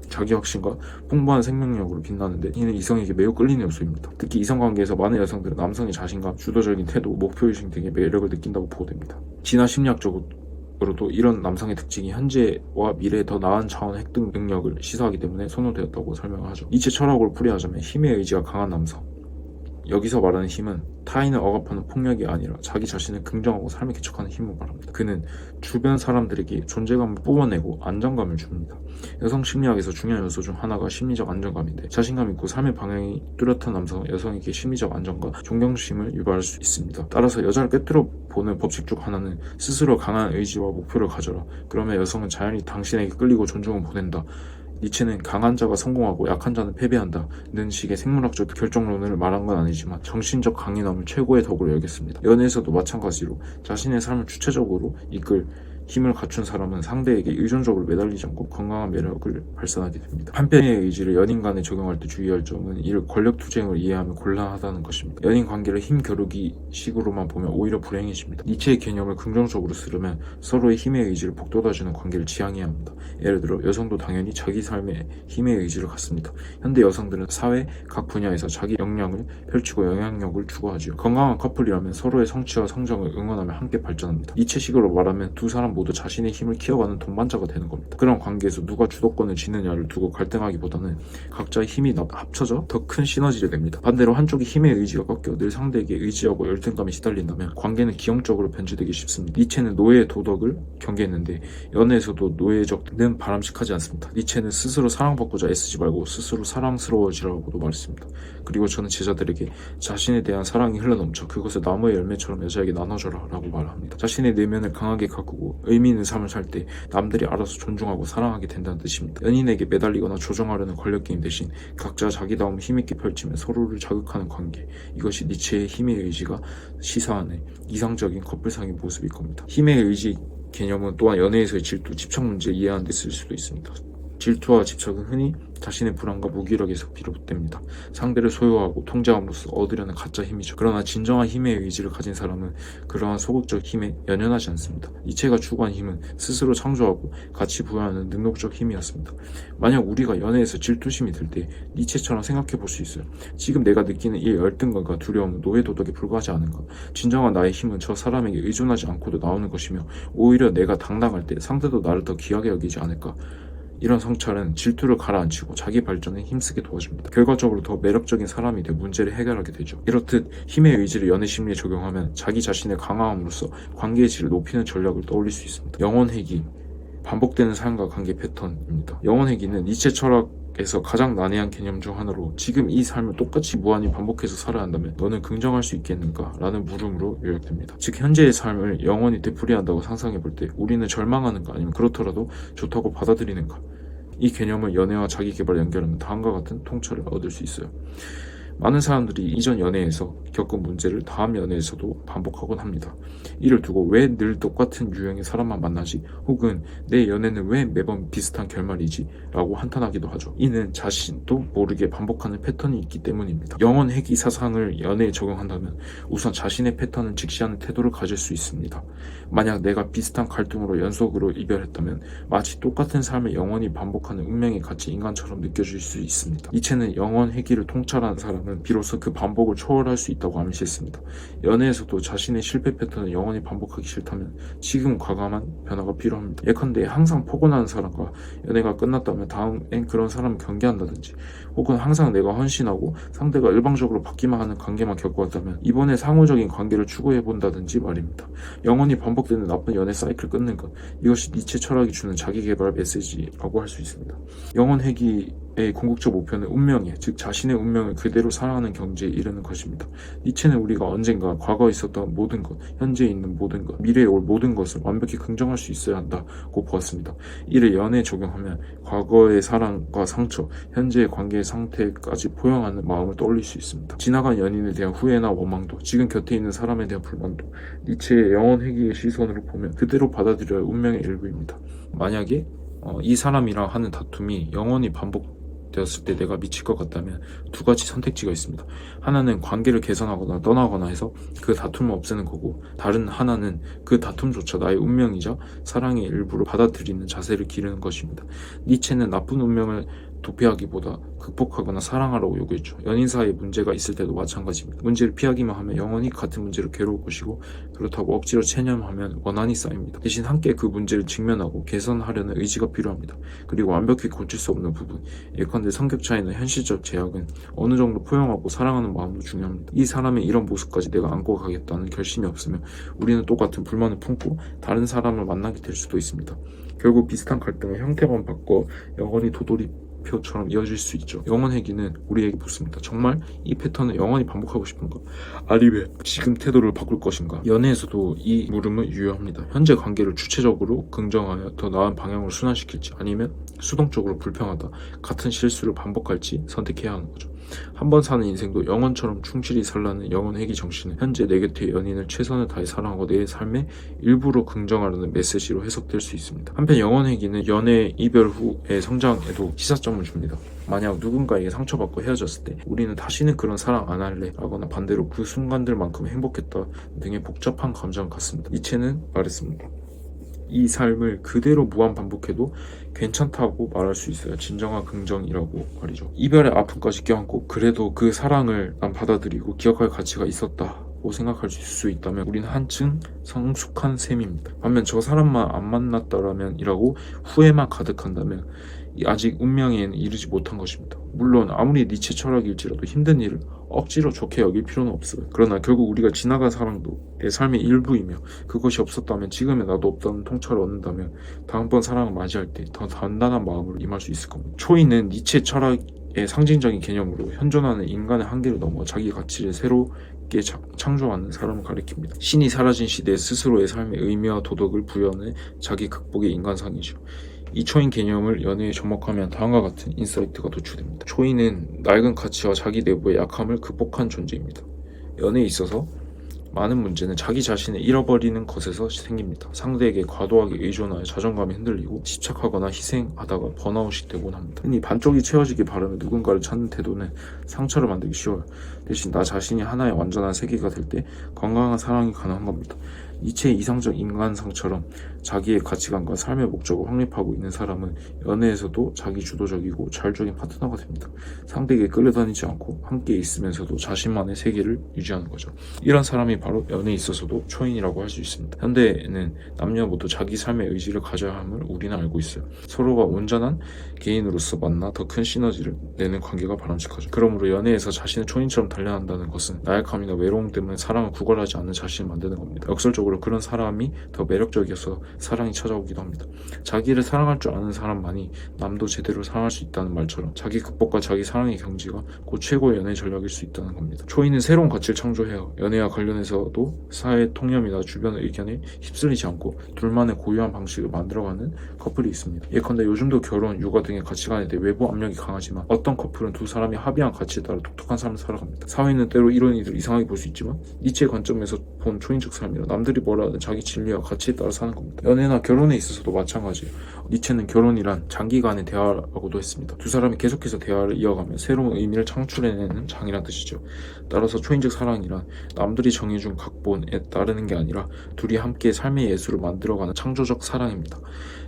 자기 확신과 풍부한 생명력으로 빛나는데 이는 이성에게 매우 끌리는 요소입니다. 특히 이성관계에서 많은 여성들은 남성의 자신감, 주도적인 태도, 목표의식 등의 매력을 느낀다고 보고됩니다. 진화 심리학적으로도 이런 남성의 특징이 현재와 미래의 더 나은 차원의 획득 능력을 시사하기 때문에 선호되었다고 설명하죠. 니체 철학으로 풀이하자면 힘의 의지가 강한 남성, 여기서 말하는 힘은 타인을 억압하는 폭력이 아니라 자기 자신을 긍정하고 삶을 개척하는 힘을 말합니다. 그는 주변 사람들에게 존재감을 뿜어내고 안정감을 줍니다. 여성 심리학에서 중요한 요소 중 하나가 심리적 안정감인데 자신감 있고 삶의 방향이 뚜렷한 남성은 여성에게 심리적 안정과 존경심을 유발할 수 있습니다. 따라서 여자를 꿰뚫어 보는 법칙 중 하나는 스스로 강한 의지와 목표를 가져라. 그러면 여성은 자연히 당신에게 끌리고 존중을 보낸다. 니체는 강한 자가 성공하고 약한 자는 패배한다는 식의 생물학적 결정론을 말한 건 아니지만 정신적 강인함을 최고의 덕으로 여겼습니다. 연애에서도 마찬가지로 자신의 삶을 주체적으로 이끌 힘을 갖춘 사람은 상대에게 의존적으로 매달리지 않고 건강한 매력을 발산하게 됩니다. 한편의 의지를 연인 간에 적용할 때 주의할 점은 이를 권력 투쟁을 이해하면 곤란하다는 것입니다. 연인 관계를 힘 겨루기 식으로만 보면 오히려 불행해집니다. 니체의 개념을 긍정적으로 쓰려면 서로의 힘의 의지를 북돋아주는 관계를 지향해야 합니다. 예를 들어 여성도 당연히 자기 삶에 힘의 의지를 갖습니다. 현대 여성들은 사회 각 분야에서 자기 역량을 펼치고 영향력을 추구하지요. 건강한 커플이라면 서로의 성취와 성장을 응원하며 함께 발전합니다. 니체식으로 말하면 두 사람 모두 자신의 힘을 키워가는 동반자가 되는 겁니다. 그런 관계에서 누가 주도권을 쥐느냐를 두고 갈등하기보다는 각자의 힘이 합쳐져 더 큰 시너지를 냅니다. 반대로 한쪽이 힘의 의지가 꺾여 늘 상대에게 의지하고 열등감에 시달린다면 관계는 기형적으로 변질되기 쉽습니다. 니체는 노예의 도덕을 경계했는데 연애에서도 노예적은 바람직하지 않습니다. 니체는 스스로 사랑받고자 애쓰지 말고 스스로 사랑스러워지라고도 말했습니다. 그리고 저는 제자들에게 자신에 대한 사랑이 흘러넘쳐 그것을 나무의 열매처럼 여자에게 나눠줘라 라고 말합니다. 자신의 내면을 강하게 가꾸고 의미 있는 삶을 살 때 남들이 알아서 존중하고 사랑하게 된다는 뜻입니다. 연인에게 매달리거나 조종하려는 권력게임 대신 각자 자기다움 힘있게 펼치며 서로를 자극하는 관계, 이것이 니체의 힘의 의지가 시사하는 이상적인 커플상의 모습일 겁니다. 힘의 의지 개념은 또한 연애에서의 질투, 집착 문제를 이해하는 데 쓸 수도 있습니다. 질투와 집착은 흔히 자신의 불안과 무기력에서 비롯됩니다. 상대를 소유하고 통제함으로써 얻으려는 가짜 힘이죠. 그러나 진정한 힘의 의지를 가진 사람은 그러한 소극적 힘에 연연하지 않습니다. 니체가 추구한 힘은 스스로 창조하고 가치 부여하는 능력적 힘이었습니다. 만약 우리가 연애에서 질투심이 들 때 니체처럼 생각해 볼 수 있어요. 지금 내가 느끼는 이 열등감과 두려움은 노예 도덕에 불과하지 않은가? 진정한 나의 힘은 저 사람에게 의존하지 않고도 나오는 것이며 오히려 내가 당당할 때 상대도 나를 더 귀하게 여기지 않을까? 이런 성찰은 질투를 가라앉히고 자기 발전에 힘쓰게 도와줍니다. 결과적으로 더 매력적인 사람이 되어 문제를 해결하게 되죠. 이렇듯 힘의 의지를 연애 심리에 적용하면 자기 자신을 강화함으로써 관계의 질을 높이는 전략을 떠올릴 수 있습니다. 영혼회귀, 반복되는 삶과 관계 패턴입니다. 영혼회귀는 니체 철학에서 가장 난해한 개념 중 하나로 지금 이 삶을 똑같이 무한히 반복해서 살아야 한다면 너는 긍정할 수 있겠는가? 라는 물음으로 요약됩니다. 즉 현재의 삶을 영원히 되풀이한다고 상상해 볼 때 우리는 절망하는가 아니면 그렇더라도 좋다고 받아들이는가? 이 개념을 연애와 자기개발에 연결하면 다음과 같은 통찰을 얻을 수 있어요. 많은 사람들이 이전 연애에서 겪은 문제를 다음 연애에서도 반복하곤 합니다. 이를 두고 왜 늘 똑같은 유형의 사람만 만나지? 혹은 내 연애는 왜 매번 비슷한 결말이지? 라고 한탄하기도 하죠. 이는 자신도 모르게 반복하는 패턴이 있기 때문입니다. 영원 회귀 사상을 연애에 적용한다면 우선 자신의 패턴을 직시하는 태도를 가질 수 있습니다. 만약 내가 비슷한 갈등으로 연속으로 이별했다면 마치 똑같은 삶을 영원히 반복하는 운명의 가치 인간처럼 느껴질 수 있습니다. 니체는 영원 회귀를 통찰한 사람은 비로소 그 반복을 초월할 수 있다고 암시했습니다. 연애에서도 자신의 실패 패턴을 영원히 반복하기 싫다면 지금 과감한 변화가 필요합니다. 예컨대 항상 포근한 사람과 연애가 끝났다면 다음엔 그런 사람을 경계한다든지, 혹은 항상 내가 헌신하고 상대가 일방적으로 받기만 하는 관계만 겪어왔다면 이번에 상호적인 관계를 추구해본다든지 말입니다. 영원히 반복되는 나쁜 연애 사이클 끊는 것, 이것이 니체 철학이 주는 자기개발 메시지라고 할 수 있습니다. 영원 회귀의 궁극적 목표는 운명에, 즉 자신의 운명을 그대로 살아가는 경지에 이르는 것입니다. 니체는 우리가 언젠가 과거에 있었던 모든 것, 현재에 있는 모든 것, 미래에 올 모든 것을 완벽히 긍정할 수 있어야 한다고 보았습니다. 이를 연애에 적용하면 과거의 사랑과 상처, 현재의 관계의 상태까지 포용하는 마음을 떠올릴 수 있습니다. 지나간 연인에 대한 후회나 원망도, 지금 곁에 있는 사람에 대한 불만도 니체의 영원 회귀의 시선으로 보면 그대로 받아들여야 운명의 일부입니다. 만약에 이 사람이랑 하는 다툼이 영원히 반복되었을 때 내가 미칠 것 같다면 두 가지 선택지가 있습니다. 하나는 관계를 개선하거나 떠나거나 해서 그 다툼을 없애는 거고, 다른 하나는 그 다툼조차 나의 운명이자 사랑의 일부로 받아들이는 자세를 기르는 것입니다. 니체는 나쁜 운명을 도피하기보다 극복하거나 사랑하라고 요구했죠. 연인 사이에 문제가 있을 때도 마찬가지입니다. 문제를 피하기만 하면 영원히 같은 문제로 괴로울 것이고, 그렇다고 억지로 체념하면 원한이 쌓입니다. 대신 함께 그 문제를 직면하고 개선하려는 의지가 필요합니다. 그리고 완벽히 고칠 수 없는 부분, 예컨대 성격 차이나 현실적 제약은 어느 정도 포용하고 사랑하는 마음도 중요합니다. 이 사람의 이런 모습까지 내가 안고 가겠다는 결심이 없으면 우리는 똑같은 불만을 품고 다른 사람을 만나게 될 수도 있습니다. 결국 비슷한 갈등의 형태만 바꿔 영원히 도돌이표처럼 이어질 수 있죠. 영원 회귀는 우리에게 묻습니다. 정말 이 패턴을 영원히 반복하고 싶은가? 아니면 지금 태도를 바꿀 것인가? 연애에서도 이 물음은 유효합니다. 현재 관계를 주체적으로 긍정하여 더 나은 방향으로 순환시킬지, 아니면 수동적으로 불평하다 같은 실수를 반복할지 선택해야 하는 거죠. 한 번 사는 인생도 영원처럼 충실히 살라는 영원 회귀 정신은 현재 내 곁의 연인을 최선을 다해 사랑하고 내 삶의 일부로 긍정하려는 메시지로 해석될 수 있습니다. 한편 영원 회귀는 연애 이별 후의 성장에도 시사점을 줍니다. 만약 누군가에게 상처받고 헤어졌을 때 우리는 다시는 그런 사랑 안 할래 라거나 반대로 그 순간들만큼 행복했다 등의 복잡한 감정을 갖습니다. 니체는 말했습니다. 이 삶을 그대로 무한 반복해도 괜찮다고 말할 수 있어요. 진정한 긍정이라고 말이죠. 이별의 아픔까지 껴안고 그래도 그 사랑을 난 받아들이고 기억할 가치가 있었다고 생각할 수 있다면 우리는 한층 성숙한 셈입니다. 반면 저 사람만 안 만났더라면 이라고 후회만 가득한다면 아직 운명에는 이르지 못한 것입니다. 물론 아무리 니체 철학일지라도 힘든 일을 억지로 좋게 여길 필요는 없어요. 그러나 결국 우리가 지나간 사랑도 내 삶의 일부이며, 그것이 없었다면 지금의 나도 없다는 통찰을 얻는다면 다음번 사랑을 맞이할 때 더 단단한 마음으로 임할 수 있을 겁니다. 초이는 니체 철학의 상징적인 개념으로 현존하는 인간의 한계를 넘어 자기 가치를 새롭게 창조하는 사람을 가리킵니다. 신이 사라진 시대 스스로의 삶의 의미와 도덕을 부여하는 자기 극복의 인간상이죠. 이 초인 개념을 연애에 접목하면 다음과 같은 인사이트가 도출됩니다. 초인은 낡은 가치와 자기 내부의 약함을 극복한 존재입니다. 연애에 있어서 많은 문제는 자기 자신을 잃어버리는 것에서 생깁니다. 상대에게 과도하게 의존하여 자존감이 흔들리고 집착하거나 희생하다가 번아웃이 되곤 합니다. 흔히 반쪽이 채워지기 바라며 누군가를 찾는 태도는 상처를 만들기 쉬워요. 대신 나 자신이 하나의 완전한 세계가 될 때 건강한 사랑이 가능한 겁니다. 니체의 이상적 인간상처럼 자기의 가치관과 삶의 목적을 확립하고 있는 사람은 연애에서도 자기 주도적이고 자율적인 파트너가 됩니다. 상대에게 끌려다니지 않고 함께 있으면서도 자신만의 세계를 유지하는 거죠. 이런 사람이 바로 연애에 있어서도 초인이라고 할 수 있습니다. 현대에는 남녀 모두 자기 삶의 의지를 가져야 함을 우리는 알고 있어요. 서로가 온전한 개인으로서 만나 더 큰 시너지를 내는 관계가 바람직하죠. 그러므로 연애에서 자신을 초인처럼 단련한다는 것은 나약함이나 외로움 때문에 사랑을 구걸하지 않는 자신을 만드는 겁니다. 역설적으로 반대적으로 그런 사람이 더 매력적이어서 사랑이 찾아오기도 합니다. 자기를 사랑할 줄 아는 사람만이 남도 제대로 사랑할 수 있다는 말처럼 자기 극복과 자기 사랑의 경지가 곧 최고의 연애 전략일 수 있다는 겁니다. 초이는 새로운 가치를 창조해요. 연애와 관련해서도 사회 통념이나 주변 의견에 휩쓸리지 않고 둘만의 고유한 방식을 만들어가는 커플이 있습니다. 예컨대 요즘도 결혼, 육아 등의 가치관에 대해 외부 압력이 강하지만 어떤 커플은 두 사람이 합의한 가치에 따라 독특한 삶을 살아갑니다. 사회는 때로 이런 이들을 이상하게 볼 수 있지만 니체의 관점에서 본 초인적 삶이라 남들이 뭐라 하든 자기 진리와 가치에 따라 사는 겁니다. 연애나 결혼에 있어서도 마찬가지예요. 니체는 결혼이란 장기간의 대화라고도 했습니다. 두 사람이 계속해서 대화를 이어가며 새로운 의미를 창출해내는 장이란 뜻이죠. 따라서 초인적 사랑이란 남들이 정해준 각본에 따르는 게 아니라 둘이 함께 삶의 예술을 만들어가는 창조적 사랑입니다.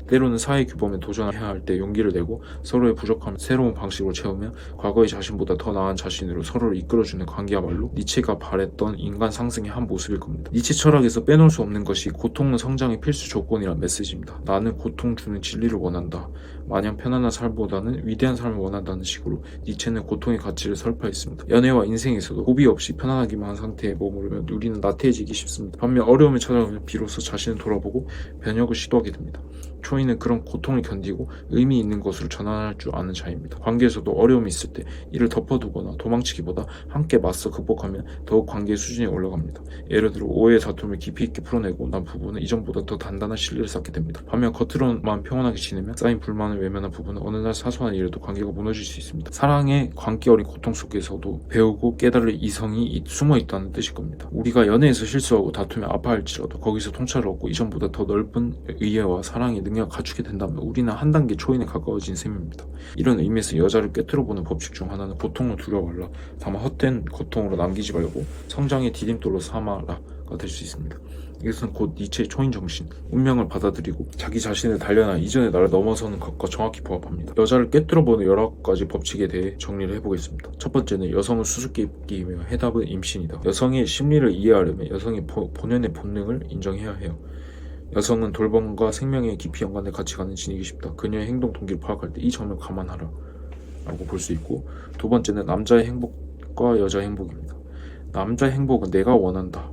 때로는 사회 규범에 도전해야 할 때 용기를 내고 서로의 부족함을 새로운 방식으로 채우며 과거의 자신보다 더 나은 자신으로 서로를 이끌어주는 관계야말로 니체가 바랬던 인간 상승의 한 모습일 겁니다. 니체 철학에서 빼놓을 수 없는 것이 고통은 성장의 필수 조건이라는 메시지입니다. 나는 고통 주는 진리를 원한다. 마냥 편안한 삶보다는 위대한 삶을 원한다는 식으로 니체는 고통의 가치를 설파했습니다. 연애와 인생에서도 고비 없이 편안하기만 한 상태에 머무르면 우리는 나태해지기 쉽습니다. 반면 어려움이 찾아오면 비로소 자신을 돌아보고 변혁을 시도하게 됩니다. 초이는 그런 고통을 견디고 의미 있는 것으로 전환할 줄 아는 자입니다. 관계에서도 어려움이 있을 때 이를 덮어두거나 도망치기보다 함께 맞서 극복하면 더욱 관계의 수준이 올라갑니다. 예를 들어 오해의 다툼을 깊이 있게 풀어내고 난 부부는 이전보다 더 단단한 신뢰를 쌓게 됩니다. 반면 겉으로만 평온하게 지내면 쌓인 불만을 외면한 부부는 어느 날 사소한 일에도 관계가 무너질 수 있습니다. 사랑의 광기 어린 고통 속에서도 배우고 깨달을 이성이 숨어 있다는 뜻일 겁니다. 우리가 연애에서 실수하고 다투며 아파할지라도 거기서 통찰을 얻고 이전보다 더 넓은 이해와 사랑의 능력을 갖추게 된다면 우리는 한 단계 초인에 가까워진 셈입니다. 이런 의미에서 여자를 꿰뚫어보는 법칙 중 하나는 고통을 두려워 말라, 다만 헛된 고통으로 남기지 말고 성장의 디딤돌로 삼아라가 될 수 있습니다. 이것은 곧 니체의 초인 정신, 운명을 받아들이고 자기 자신을 단련한 이전의 나를 넘어서는 것과 정확히 부합합니다. 여자를 꿰뚫어보는 여러 가지 법칙에 대해 정리를 해보겠습니다. 첫 번째는 여성은 수수께끼이며 해답은 임신이다. 여성의 심리를 이해하려면 여성의 본연의 본능을 인정해야 해요. 여성은 돌봄과 생명의 깊이 연관된 가치관을 지니기 쉽다. 그녀의 행동 동기를 파악할 때 이 점을 감안하라 라고 볼 수 있고, 두 번째는 남자의 행복과 여자의 행복입니다. 남자의 행복은 내가 원한다,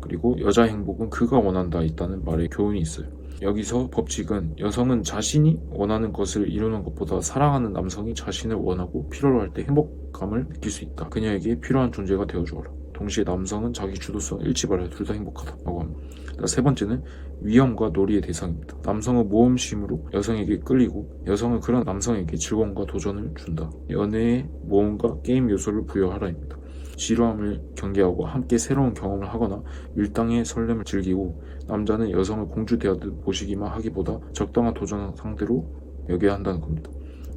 그리고 여자의 행복은 그가 원한다 있다는 말에 교훈이 있어요. 여기서 법칙은 여성은 자신이 원하는 것을 이루는 것보다 사랑하는 남성이 자신을 원하고 필요로 할 때 행복감을 느낄 수 있다. 그녀에게 필요한 존재가 되어주어라. 동시에 남성은 자기 주도성을 잃지 말아야 둘 다 행복하다고 합니다. 세 번째는 위험과 놀이의 대상입니다. 남성은 모험심으로 여성에게 끌리고 여성은 그런 남성에게 즐거움과 도전을 준다. 연애에 모험과 게임 요소를 부여하라입니다. 지루함을 경계하고 함께 새로운 경험을 하거나 밀당의 설렘을 즐기고, 남자는 여성을 공주 대하듯 보시기만 하기보다 적당한 도전 상대로 여겨야 한다는 겁니다.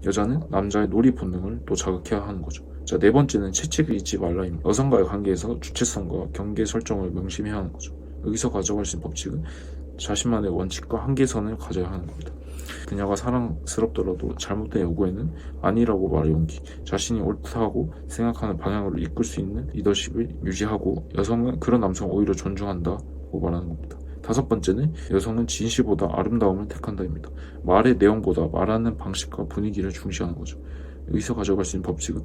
여자는 남자의 놀이 본능을 또 자극해야 하는 거죠. 자, 네 번째는 채찍을 잊지 말라입니다. 여성과의 관계에서 주체성과 경계 설정을 명심해야 하는 거죠. 여기서 가져갈 수 있는 법칙은 자신만의 원칙과 한계선을 가져야 하는 겁니다. 그녀가 사랑스럽더라도 잘못된 요구에는 아니라고 말할 용기, 자신이 옳다고 생각하는 방향으로 이끌 수 있는 리더십을 유지하고, 여성은 그런 남성을 오히려 존중한다고 말하는 겁니다. 다섯 번째는 여성은 진실보다 아름다움을 택한다입니다. 말의 내용보다 말하는 방식과 분위기를 중시하는 거죠. 여기서 가져갈 수 있는 법칙은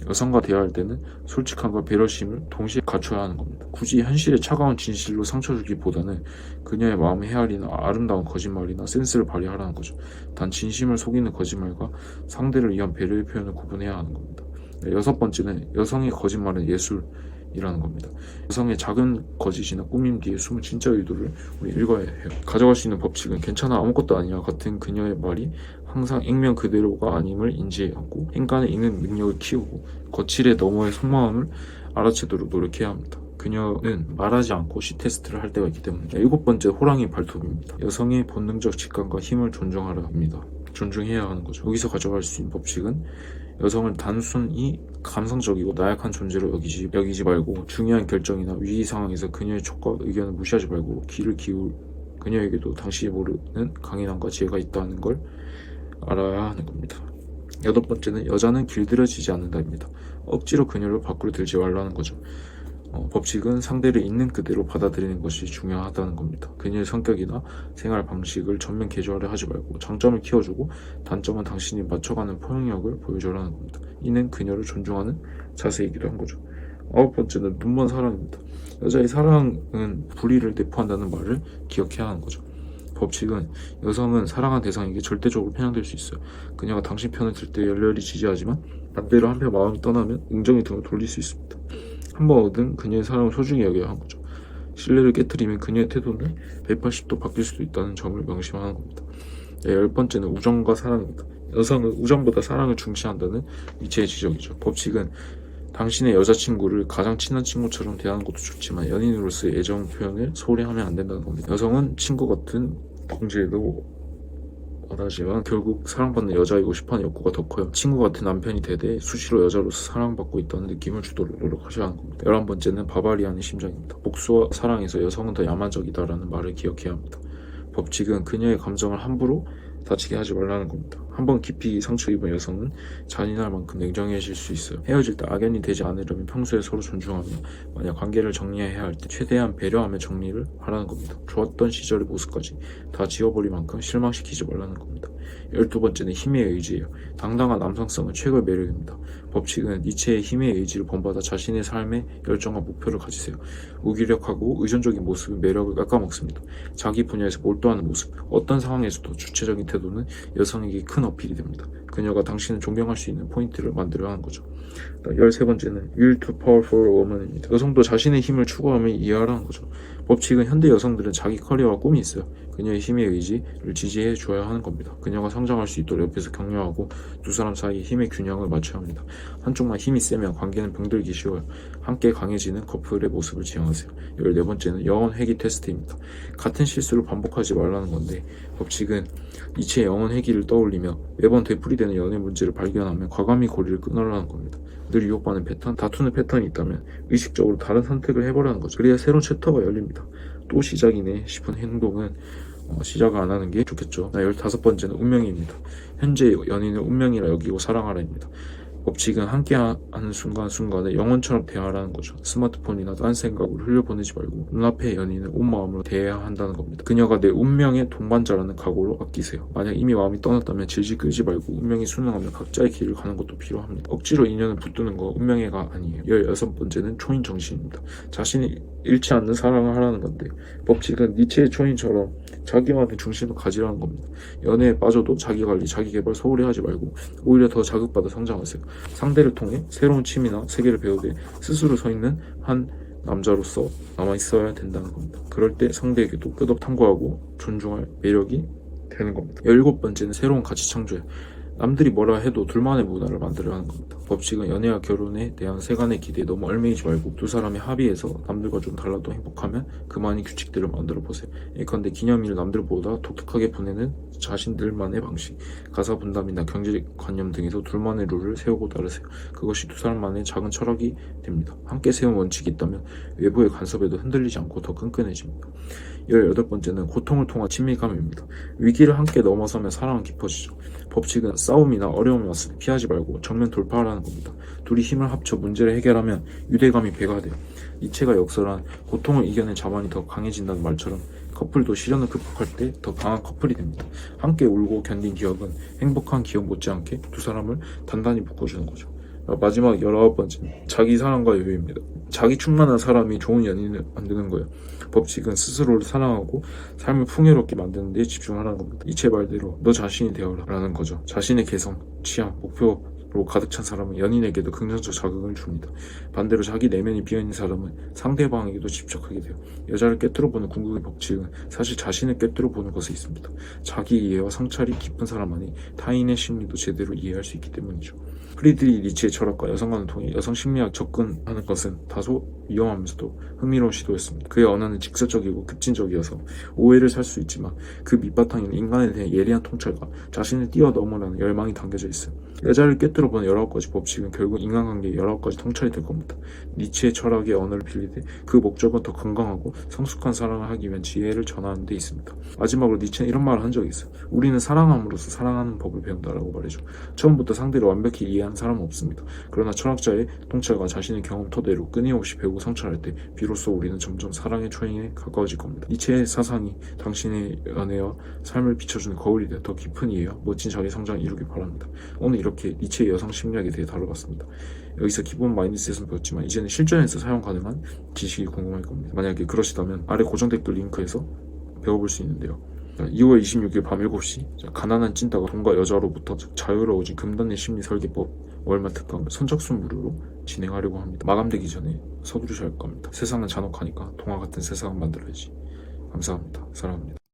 여성과 대화할 때는 솔직함과 배려심을 동시에 갖춰야 하는 겁니다. 굳이 현실의 차가운 진실로 상처 주기보다는 그녀의 마음을 헤아리는 아름다운 거짓말이나 센스를 발휘하라는 거죠. 단 진심을 속이는 거짓말과 상대를 위한 배려의 표현을 구분해야 하는 겁니다. 여섯 번째는 여성의 거짓말은 예술이라는 겁니다. 여성의 작은 거짓이나 꾸밈 뒤에 숨은 진짜 의도를 우리 읽어야 해요. 가져갈 수 있는 법칙은 괜찮아 아무것도 아니야 같은 그녀의 말이 항상 액면 그대로가 아님을 인지하고 행간을 읽는 능력을 키우고 거칠의 너머의 속마음을 알아채도록 노력해야 합니다. 그녀는 말하지 않고 C테스트를 할 때가 있기 때문에. 일곱 번째, 호랑이 발톱입니다. 여성의 본능적 직감과 힘을 존중하라 합니다. 존중해야 하는 거죠. 여기서 가져갈 수 있는 법칙은 여성을 단순히 감성적이고 나약한 존재로 여기지 말고, 중요한 결정이나 위기 상황에서 그녀의 촉과 의견을 무시하지 말고 귀를 그녀에게도 당신이 모르는 강인함과 지혜가 있다는 걸 알아야 하는 겁니다. 여덟 번째는 여자는 길들여지지 않는다입니다. 억지로 그녀를 밖으로 들지 말라는 거죠. 법칙은 상대를 있는 그대로 받아들이는 것이 중요하다는 겁니다. 그녀의 성격이나 생활 방식을 전면 개조하려 하지 말고 장점을 키워주고 단점은 당신이 맞춰가는 포용력을 보여줘라는 겁니다. 이는 그녀를 존중하는 자세이기도 한 거죠. 9번째는 눈먼 사랑입니다. 여자의 사랑은 불의를 내포한다는 말을 기억해야 하는 거죠. 법칙은 여성은 사랑한 대상에게 절대적으로 편향될 수 있어요. 그녀가 당신 편을 들 때 열렬히 지지하지만 반대로 한편 마음이 떠나면 응정의 등을 돌릴 수 있습니다. 한번 얻은 그녀의 사랑을 소중히 여겨야 하는 거죠. 신뢰를 깨뜨리면 그녀의 태도는 180도 바뀔 수도 있다는 점을 명심하는 겁니다. 10번째는 우정과 사랑입니다. 여성은 우정보다 사랑을 중시한다는 니체의 지적이죠. 법칙은 당신의 여자친구를 가장 친한 친구처럼 대하는 것도 좋지만 연인으로서의 애정 표현을 소홀히 하면 안 된다는 겁니다. 여성은 친구 같은 동지에도 원하지만 결국 사랑받는 여자이고 싶어하는 욕구가 더 커요. 친구 같은 남편이 되되 수시로 여자로서 사랑받고 있다는 느낌을 주도록 노력하셔야 하는 겁니다. 11번째는 바바리안의 심정입니다. 복수와 사랑에서 여성은 더 야만적이다라는 말을 기억해야 합니다. 법칙은 그녀의 감정을 함부로 다치게 하지 말라는 겁니다. 한번 깊이 상처 입은 여성은 잔인할 만큼 냉정해질 수 있어요. 헤어질 때 악연이 되지 않으려면 평소에 서로 존중하며 만약 관계를 정리해야 할 때 최대한 배려하며 정리를 하라는 겁니다. 좋았던 시절의 모습까지 다 지워버릴 만큼 실망시키지 말라는 겁니다. 12번째는 힘의 의지예요. 당당한 남성성은 최고의 매력입니다. 법칙은 니체의 힘의 의지를 본받아 자신의 삶에 열정과 목표를 가지세요. 무기력하고 의존적인 모습은 매력을 깎아먹습니다. 자기 분야에서 몰두하는 모습, 어떤 상황에서도 주체적인 태도는 여성에게 큰 어필이 됩니다. 그녀가 당신을 존경할 수 있는 포인트를 만들어야 하는 거죠. 13번째는 Will to Powerful Woman입니다. 여성도 자신의 힘을 추구하며 이해하라는 거죠. 법칙은 현대 여성들은 자기 커리어와 꿈이 있어요. 그녀의 힘의 의지를 지지해 줘야 하는 겁니다. 그녀가 성장할 수 있도록 옆에서 격려하고 두 사람 사이의 힘의 균형을 맞춰야 합니다. 한쪽만 힘이 세면 관계는 병들기 쉬워요. 함께 강해지는 커플의 모습을 지향하세요. 14번째는 영혼 회귀 테스트입니다. 같은 실수를 반복하지 말라는 건데 법칙은 니체의 영혼 회귀를 떠올리며 매번 되풀이되는 연애 문제를 발견하면 과감히 고리를 끊으라는 겁니다. 늘 유혹받는 패턴, 다투는 패턴이 있다면 의식적으로 다른 선택을 해보라는 거죠. 그래야 새로운 챕터가 열립니다. 또 시작이네 싶은 행동은 시작을 안 하는 게 좋겠죠. 15번째는 운명입니다. 현재 연인을 운명이라 여기고 사랑하라입니다. 법칙은 함께하는 순간순간에 영혼처럼 대하라는 거죠. 스마트폰이나 딴 생각으로 흘려보내지 말고 눈앞의 연인을 온 마음으로 대해야 한다는 겁니다. 그녀가 내 운명의 동반자라는 각오로 아끼세요. 만약 이미 마음이 떠났다면 질질 끌지 말고 운명이 순응하면 각자의 길을 가는 것도 필요합니다. 억지로 인연을 붙드는 거 운명애가 아니에요. 16번째는 초인 정신입니다. 자신이 잃지 않는 사랑을 하라는 건데 법칙은 니체의 초인처럼 자기만의 중심을 가지라는 겁니다. 연애에 빠져도 자기관리, 자기개발 소홀히 하지 말고 오히려 더 자극받아 성장하세요. 상대를 통해 새로운 취미나 세계를 배우되 스스로 서 있는 한 남자로서 남아있어야 된다는 겁니다. 그럴 때 상대에게도 끄덕 탐구하고 존중할 매력이 되는 겁니다. 17번째는 새로운 가치 창조예요. 남들이 뭐라 해도 둘만의 문화를 만들어야 하는 겁니다. 법칙은 연애와 결혼에 대한 세간의 기대에 너무 얽매이지 말고 두 사람이 합의해서 남들과 좀 달라도 행복하면 그만의 규칙들을 만들어 보세요. 예컨대 기념일을 남들보다 독특하게 보내는 자신들만의 방식, 가사 분담이나 경제관념 등에서 둘만의 룰을 세우고 따르세요. 그것이 두 사람만의 작은 철학이 됩니다. 함께 세운 원칙이 있다면 외부의 간섭에도 흔들리지 않고 더 끈끈해집니다. 18번째는 고통을 통한 친밀감입니다. 위기를 함께 넘어서면 사랑은 깊어지죠. 법칙은 싸움이나 어려움이 왔을 때 피하지 말고 정면 돌파하라는 겁니다. 둘이 힘을 합쳐 문제를 해결하면 유대감이 배가 돼요. 니체가 역설한 고통을 이겨낸 자만이 더 강해진다는 말처럼 커플도 시련을 극복할 때 더 강한 커플이 됩니다. 함께 울고 견딘 기억은 행복한 기억 못지않게 두 사람을 단단히 묶어주는 거죠. 마지막 19번째는 자기 사랑과 여유입니다. 자기 충만한 사람이 좋은 연인을 만드는 거예요. 법칙은 스스로를 사랑하고 삶을 풍요롭게 만드는 데 집중하라는 겁니다. 이체 말대로 너 자신이 되어라 라는 거죠. 자신의 개성, 취향, 목표로 가득 찬 사람은 연인에게도 긍정적 자극을 줍니다. 반대로 자기 내면이 비어있는 사람은 상대방에게도 집착하게 돼요. 여자를 꿰뚫어보는 궁극의 법칙은 사실 자신을 꿰뚫어보는 것에 있습니다. 자기 이해와 성찰이 깊은 사람만이 타인의 심리도 제대로 이해할 수 있기 때문이죠. 프리드리히 니체의 철학과 여성관을 통해 여성 심리학 접근하는 것은 다소 위험하면서도 흥미로운 시도였습니다. 그의 언어는 직설적이고 급진적이어서 오해를 살 수 있지만 그 밑바탕에는 인간에 대한 예리한 통찰과 자신을 뛰어넘으라는 열망이 담겨져 있어요. 여자를 꿰뚫어보는 19가지 법칙은 결국 인간관계의 19가지 통찰이 될 겁니다. 니체의 철학의 언어를 빌리되 그 목적은 더 건강하고 성숙한 사랑을 하기 위한 지혜를 전하는 데 있습니다. 마지막으로 니체는 이런 말을 한 적이 있어요. 우리는 사랑함으로써 사랑하는 법을 배운다라고 말이죠. 처음부터 상대를 완벽히 이해한 사람은 없습니다. 그러나 철학자의 통찰과 자신의 경험 토대로 끊임없이 배우고 성찰할 때 비로소 우리는 점점 사랑의 초행에 가까워질 겁니다. 니체의 사상이 당신의 연애와 삶을 비춰주는 거울이 되어 더 깊은 이해와 멋진 자기 성장을 이루길 바랍니다. 오늘 이렇게 니체의 이렇게 여성 심리학에 대해 다뤄봤습니다. 여기서 기본 마인드셋은 배웠지만 이제는 실전에서 사용 가능한 지식이 궁금할 겁니다. 만약에 그러시다면 아래 고정 댓글 링크에서 배워볼 수 있는데요. 2월 26일 밤 7시 가난한 찐따가 돈과 여자로부터 자유로워진 금단의 심리 설계법 월말 특강을 선착순 무료로 진행하려고 합니다. 마감되기 전에 서두르셔야 할 겁니다. 세상은 잔혹하니까 동화 같은 세상을 만들어야지. 감사합니다. 사랑합니다.